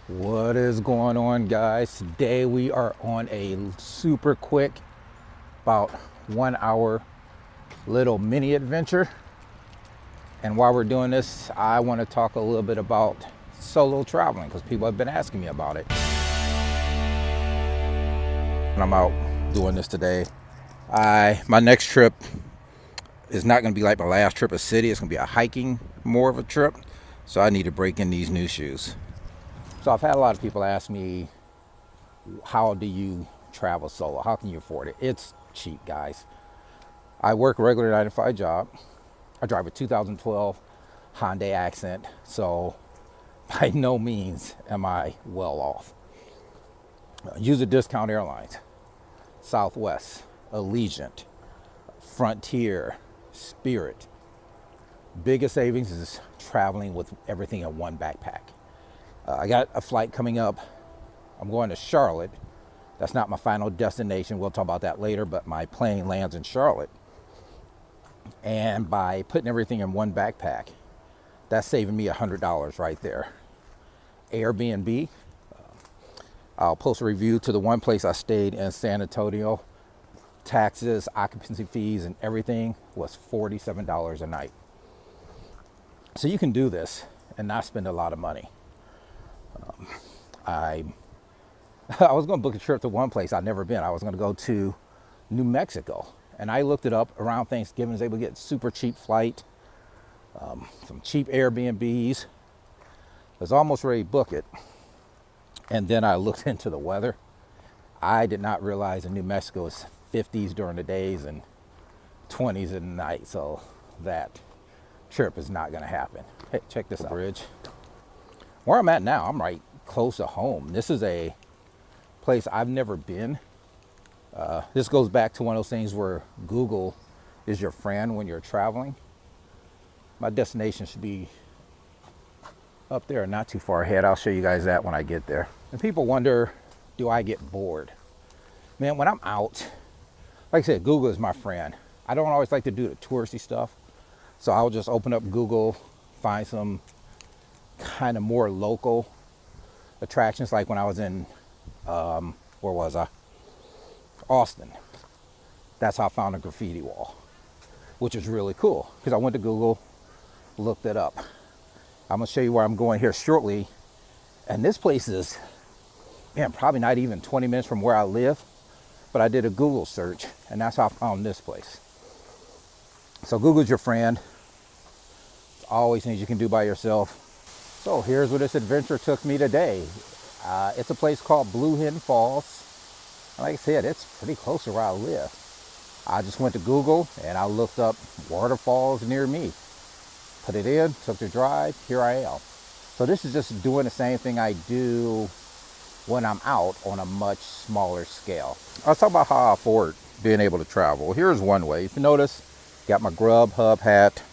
What is going on, guys? Today we are on a super quick, about 1 hour little mini adventure. And while we're doing this, I want to talk a little bit about solo traveling because people have been asking me about it. And I'm out doing this today. My next trip is not going to be like my last trip, a city. It's going to be a hiking, more of a trip. So I need to break in these new shoes. So I've had a lot of people ask me, how do you travel solo? How can you afford it? It's cheap, guys. I work a regular 9 to 5 job. I drive a 2012 Hyundai Accent, so by no means am I well off. Use a discount airlines, Southwest, Allegiant, Frontier, Spirit. Biggest savings is traveling with everything in one backpack. I got a flight coming up. I'm going to Charlotte. That's not my final destination. We'll talk about that later, but my plane lands in Charlotte. And by putting everything in one backpack, that's saving me $100 right there. Airbnb, I'll post a review to the one place I stayed in San Antonio. Taxes, occupancy fees, and everything was $47 a night. So you can do this and not spend a lot of money. I was going to book a trip to one place I'd never been. I was going to go to New Mexico. And I looked it up around Thanksgiving. I was able to get super cheap flight, some cheap Airbnbs. I was almost ready to book it. And then I looked into the weather. I did not realize in New Mexico it's 50s during the days and 20s at night. So that trip is not going to happen. Hey, check this out. Bridge. Where I'm at now, I'm right close to home. This is a place I've never been. This goes back to one of those things where Google is your friend when you're traveling. My destination should be up there, not too far ahead. I'll show you guys that when I get there. And people wonder, do I get bored? Man, when I'm out, like I said, Google is my friend. I don't always like to do the touristy stuff. So I'll just open up Google, find some kind of more local attractions. Like when I was in, where was I? Austin. That's how I found a graffiti wall, which is really cool because I went to Google, looked it up. I'm gonna show you where I'm going here shortly. And this place is, man, probably not even 20 minutes from where I live, but I did a Google search and that's how I found this place. So Google's your friend. It's always things you can do by yourself. So here's where this adventure took me today. It's a place called Blue Hen Falls. Like I said, it's pretty close to where I live. I just went to Google and I looked up waterfalls near me. Put it in, took the drive, here I am. So this is just doing the same thing I do when I'm out on a much smaller scale. I'll talk about how I afford being able to travel. Here's one way. If you notice, got my Grubhub hat.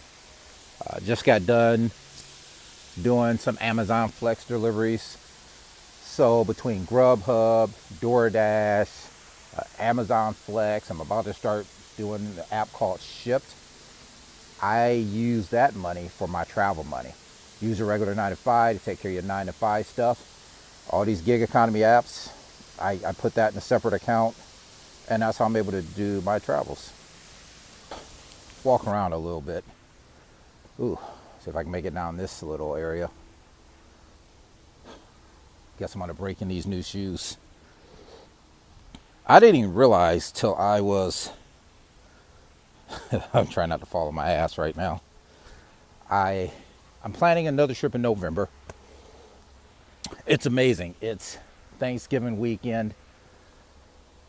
Just got done doing some Amazon Flex deliveries. So between Grubhub, DoorDash, Amazon Flex, I'm about to start doing an app called Shipped. I use that money for my travel money. Use a regular 9 to 5 to take care of your 9 to 5 stuff. All these gig economy apps, I put that in a separate account, and that's how I'm able to do my travels. Walk around a little bit. Ooh, see if I can make it down this little area. Guess I'm gonna break in these new shoes. I didn't even realize till I was, I'm trying not to fall on my ass right now. I'm planning another trip in November. It's amazing. It's Thanksgiving weekend.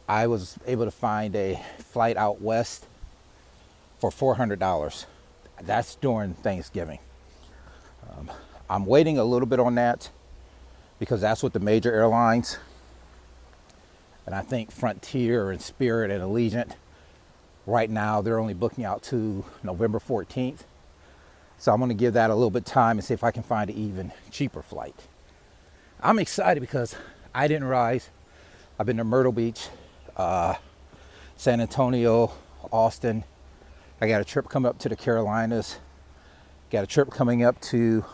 I was able to find a flight out west for $400. That's during Thanksgiving. I'm waiting a little bit on that because that's what the major airlines, and I think Frontier and Spirit and Allegiant, right now they're only booking out to November 14th. So I'm going to give that a little bit of time and see if I can find an even cheaper flight. I'm excited because I didn't realize I've been to Myrtle Beach, San Antonio, Austin. I got a trip coming up to the Carolinas. Got a trip coming up to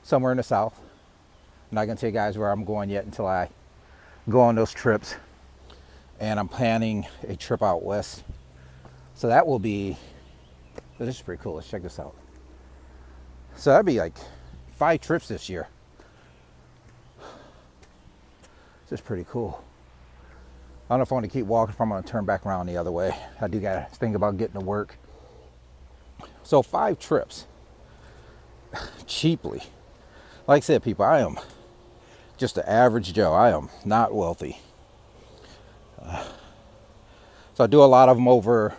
somewhere in the South. I'm not gonna tell you guys where I'm going yet until I go on those trips. And I'm planning a trip out west. So that will be, this is pretty cool. Let's check this out. So that'd be like 5 trips this year. This is pretty cool. I don't know if I want to keep walking, if I'm going to turn back around the other way. I do got to think about getting to work. So 5 trips. Cheaply. Like I said, people, I am just an average Joe. I am not wealthy. So I do a lot of them over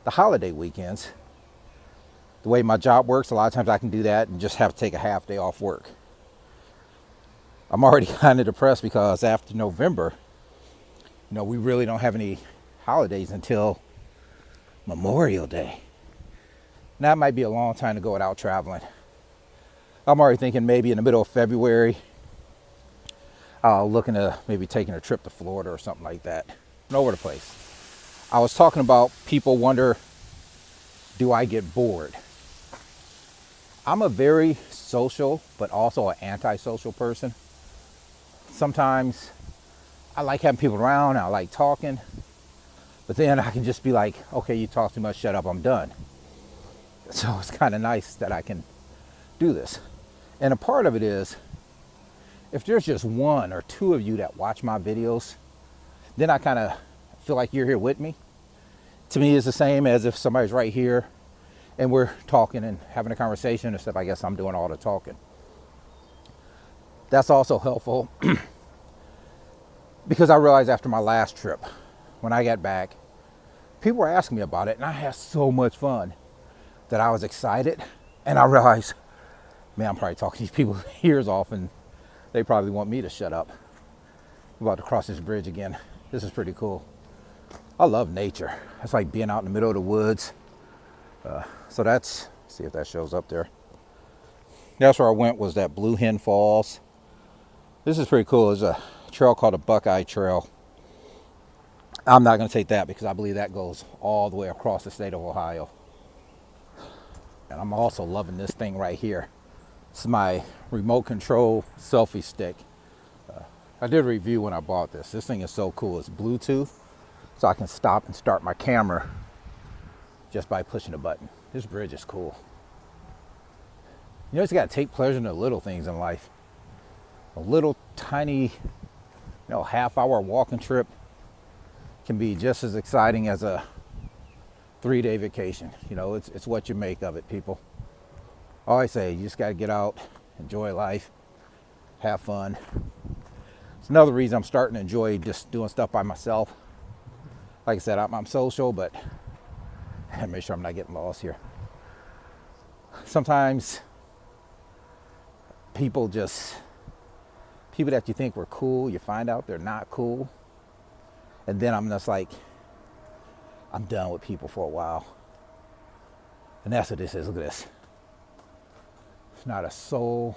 the holiday weekends. The way my job works, a lot of times I can do that and just have to take a half day off work. I'm already kind of depressed because after November, we really don't have any holidays until Memorial Day. And that might be a long time to go without traveling. I'm already thinking maybe in the middle of February, looking to maybe taking a trip to Florida or something like that. And over the place. I was talking about people wonder, do I get bored? I'm a very social, but also an antisocial person. Sometimes I like having people around, I like talking, but then I can just be like, okay, you talk too much, shut up, I'm done. So it's kind of nice that I can do this. And a part of it is, if there's just 1 or 2 of you that watch my videos, then I kind of feel like you're here with me. To me, it's the same as if somebody's right here and we're talking and having a conversation, except I guess I'm doing all the talking. That's also helpful because I realized after my last trip, when I got back, people were asking me about it and I had so much fun that I was excited, and I realized, man, I'm probably talking these people's ears off and they probably want me to shut up. I'm about to cross this bridge again. This is pretty cool. I love nature. It's like being out in the middle of the woods. So that's, see if that shows up there. That's where I went, was that Blue Hen Falls. This is pretty cool. There's a trail called the Buckeye Trail. I'm not going to take that because I believe that goes all the way across the state of Ohio. And I'm also loving this thing right here. It's my remote control selfie stick. I did a review when I bought this. This thing is so cool. It's Bluetooth, so I can stop and start my camera just by pushing a button. This bridge is cool. You just got to take pleasure in the little things in life. A little tiny, half-hour walking trip can be just as exciting as a 3-day vacation. It's what you make of it, people. I always say, you just got to get out, enjoy life, have fun. It's another reason I'm starting to enjoy just doing stuff by myself. Like I said, I'm social, but I gotta make sure I'm not getting lost here. Sometimes people that you think were cool, you find out they're not cool. And then I'm just like, I'm done with people for a while. And that's what this is. Look at this. It's not a soul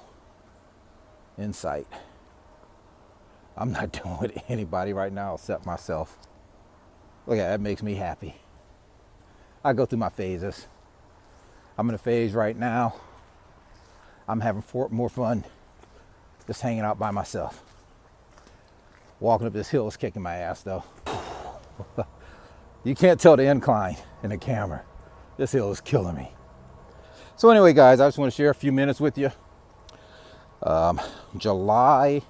in sight. I'm not dealing with anybody right now except myself. Look at that, makes me happy. I go through my phases. I'm in a phase right now. I'm having more fun just hanging out by myself. Walking up this hill is kicking my ass though. You can't tell the incline in the camera. This hill is killing me. So anyway, guys, I just want to share a few minutes with you. July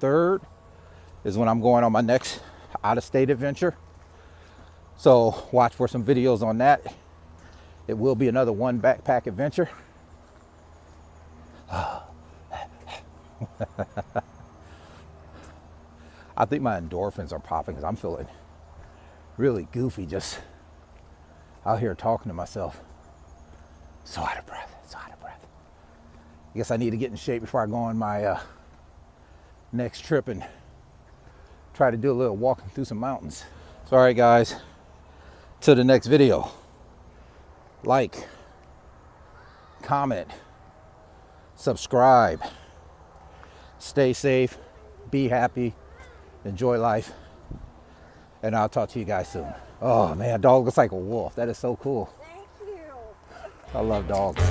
3rd is when I'm going on my next out-of-state adventure. So watch for some videos on that. It will be another one backpack adventure. I think my endorphins are popping because I'm feeling really goofy just out here talking to myself. So out of breath. I guess I need to get in shape before I go on my next trip and try to do a little walking through some mountains. So all right, guys, till the next video. Like, comment, subscribe, stay safe, be happy, enjoy life, and I'll talk to you guys soon. Oh man, dog looks like a wolf. That is so cool. Thank you. I love dogs.